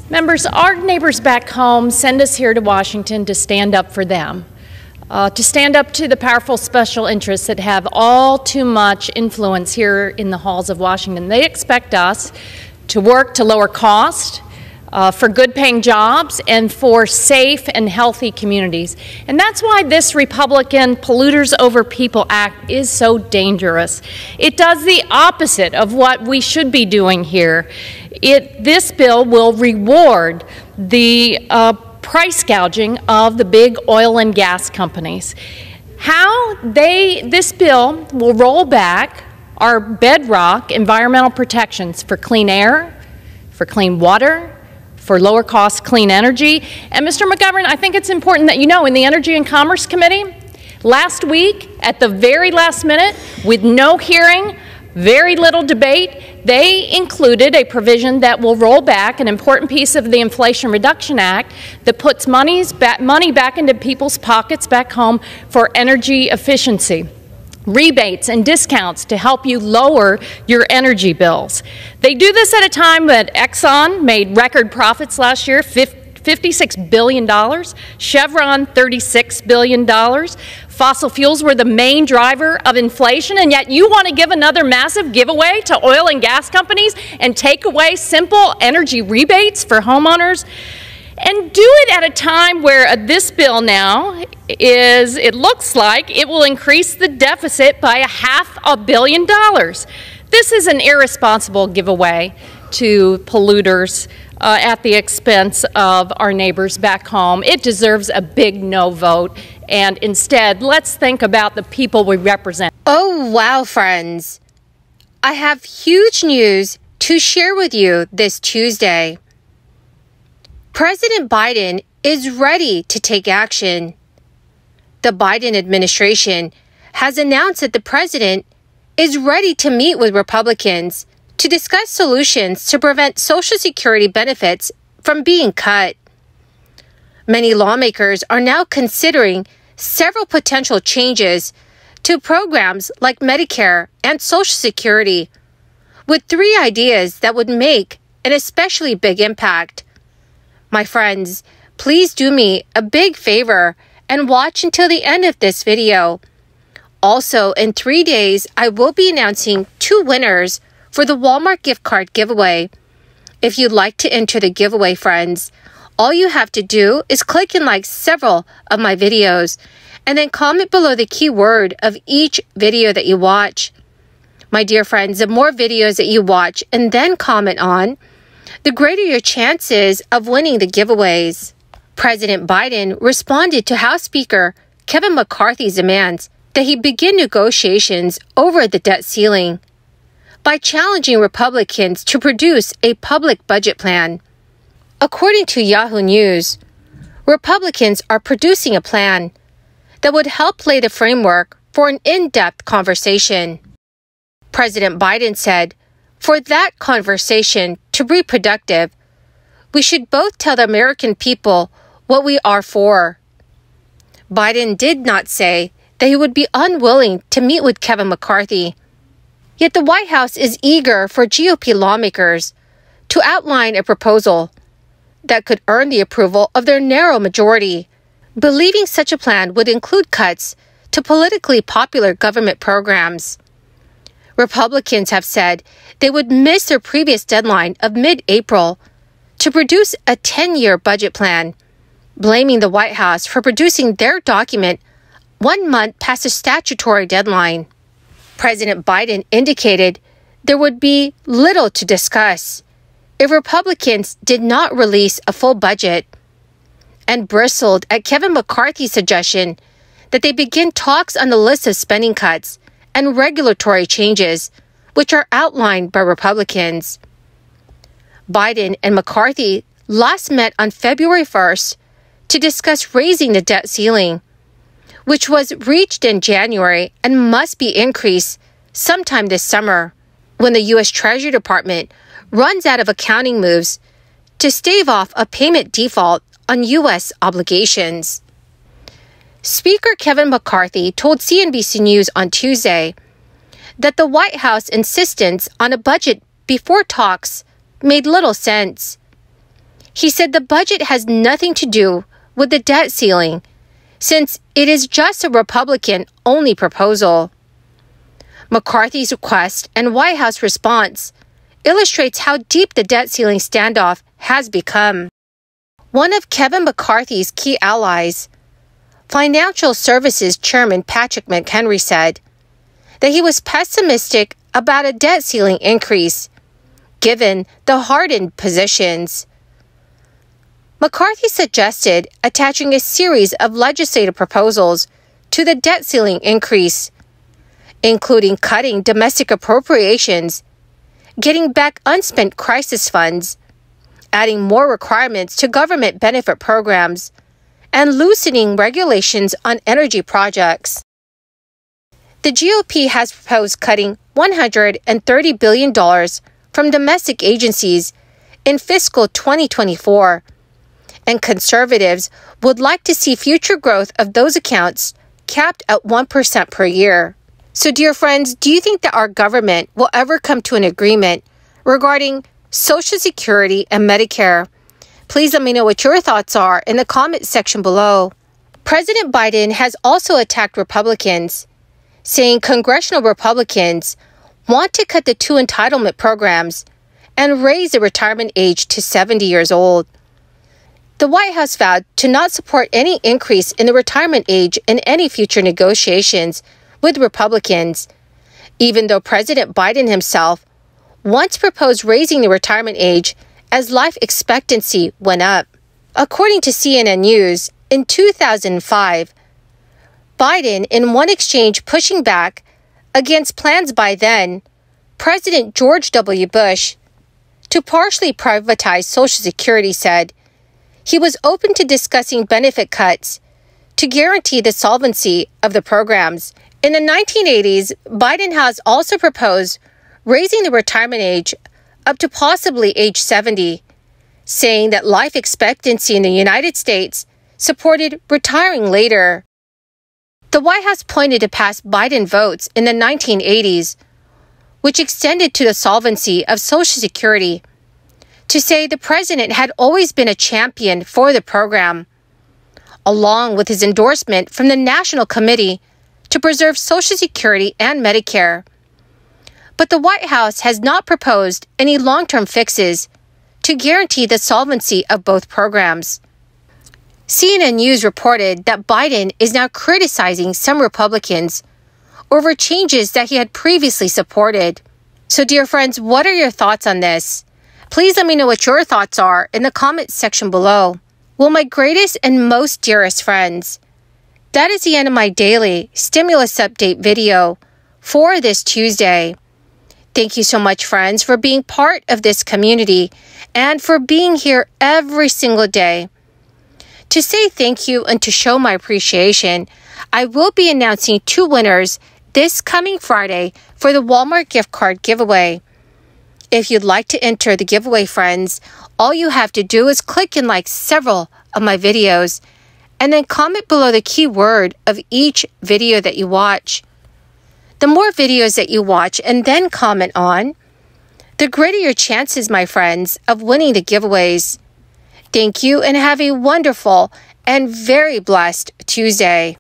Members, our neighbors back home send us here to Washington to stand up for them, to stand up to the powerful special interests that have all too much influence here in the halls of Washington. They expect us to work to lower cost, for good-paying jobs, and for safe and healthy communities. And that's why this Republican Polluters Over People Act is so dangerous. It does the opposite of what we should be doing here. This bill will reward the price gouging of the big oil and gas companies. This bill will roll back our bedrock environmental protections for clean air, for clean water, for lower cost clean energy. And Mr. McGovern, I think it's important that you know in the Energy and Commerce Committee, last week, at the very last minute, with no hearing, very little debate, they included a provision that will roll back an important piece of the Inflation Reduction Act that puts money back into people's pockets back home for energy efficiency, rebates and discounts to help you lower your energy bills. They do this at a time that Exxon made record profits last year, $56 billion, Chevron $36 billion. Fossil fuels were the main driver of inflation, and yet you want to give another massive giveaway to oil and gas companies and take away simple energy rebates for homeowners? And do it at a time where this bill now it looks like it will increase the deficit by $500 million. This is an irresponsible giveaway to polluters at the expense of our neighbors back home. It deserves a big no vote, and instead, let's think about the people we represent. Oh, wow, friends. I have huge news to share with you this Tuesday. President Biden is ready to take action. The Biden administration has announced that the president is ready to meet with Republicans to discuss solutions to prevent Social Security benefits from being cut. Many lawmakers are now considering several potential changes to programs like Medicare and Social Security, with 3 ideas that would make an especially big impact. My friends, please do me a big favor and watch until the end of this video. Also, in 3 days, I will be announcing 2 winners for the Walmart gift card giveaway. If you'd like to enter the giveaway, friends, all you have to do is click and like several of my videos and then comment below the keyword of each video that you watch. My dear friends, the more videos that you watch and then comment on, the greater your chances of winning the giveaways. President Biden responded to House Speaker Kevin McCarthy's demands that he begin negotiations over the debt ceiling by challenging Republicans to produce a public budget plan. According to Yahoo News, Republicans are producing a plan that would help lay the framework for an in-depth conversation. President Biden said, "For that conversation to be productive, we should both tell the American people what we are for." Biden did not say that he would be unwilling to meet with Kevin McCarthy. Yet the White House is eager for GOP lawmakers to outline a proposal that could earn the approval of their narrow majority, believing such a plan would include cuts to politically popular government programs. Republicans have said they would miss their previous deadline of mid-April to produce a 10-year budget plan, blaming the White House for producing their document 1 month past the statutory deadline. President Biden indicated there would be little to discuss if Republicans did not release a full budget, and bristled at Kevin McCarthy's suggestion that they begin talks on the list of spending cuts and regulatory changes, which are outlined by Republicans. Biden and McCarthy last met on February 1st to discuss raising the debt ceiling, which was reached in January and must be increased sometime this summer when the U.S. Treasury Department runs out of accounting moves to stave off a payment default on U.S. obligations. Speaker Kevin McCarthy told CNBC News on Tuesday that the White House insistence on a budget before talks made little sense. He said the budget has nothing to do with the debt ceiling, since it is just a Republican-only proposal. McCarthy's request and White House response illustrates how deep the debt ceiling standoff has become. One of Kevin McCarthy's key allies, Financial Services Chairman Patrick McHenry, said that he was pessimistic about a debt ceiling increase, given the hardened positions. McCarthy suggested attaching a series of legislative proposals to the debt ceiling increase, including cutting domestic appropriations, getting back unspent crisis funds, adding more requirements to government benefit programs, and loosening regulations on energy projects. The GOP has proposed cutting $130 billion from domestic agencies in fiscal 2024, and conservatives would like to see future growth of those accounts capped at 1% per year. So, dear friends, do you think that our government will ever come to an agreement regarding Social Security and Medicare? Please let me know what your thoughts are in the comment section below. President Biden has also attacked Republicans, saying congressional Republicans want to cut the two entitlement programs and raise the retirement age to 70 years old. The White House vowed to not support any increase in the retirement age in any future negotiations with Republicans, even though President Biden himself once proposed raising the retirement age as life expectancy went up. According to CNN News, in 2005, Biden, in one exchange pushing back against plans by then President George W. Bush to partially privatize Social Security, said he was open to discussing benefit cuts to guarantee the solvency of the programs. In the 1980s, Biden has also proposed raising the retirement age up to possibly age 70, saying that life expectancy in the United States supported retiring later. The White House pointed to past Biden votes in the 1980s, which extended to the solvency of Social Security, to say the president had always been a champion for the program, along with his endorsement from the National Committee to preserve Social Security and Medicare. But the White House has not proposed any long-term fixes to guarantee the solvency of both programs. CNN News reported that Biden is now criticizing some Republicans over changes that he had previously supported. So, dear friends, what are your thoughts on this? Please let me know what your thoughts are in the comments section below. Well, my greatest and most dearest friends, that is the end of my daily stimulus update video for this Tuesday. Thank you so much, friends, for being part of this community and for being here every single day. To say thank you and to show my appreciation, I will be announcing 2 winners this coming Friday for the Walmart gift card giveaway. If you'd like to enter the giveaway, friends, all you have to do is click and like several of my videos and then comment below the keyword of each video that you watch. The more videos that you watch and then comment on, the greater your chances, my friends, of winning the giveaways. Thank you and have a wonderful and very blessed Tuesday.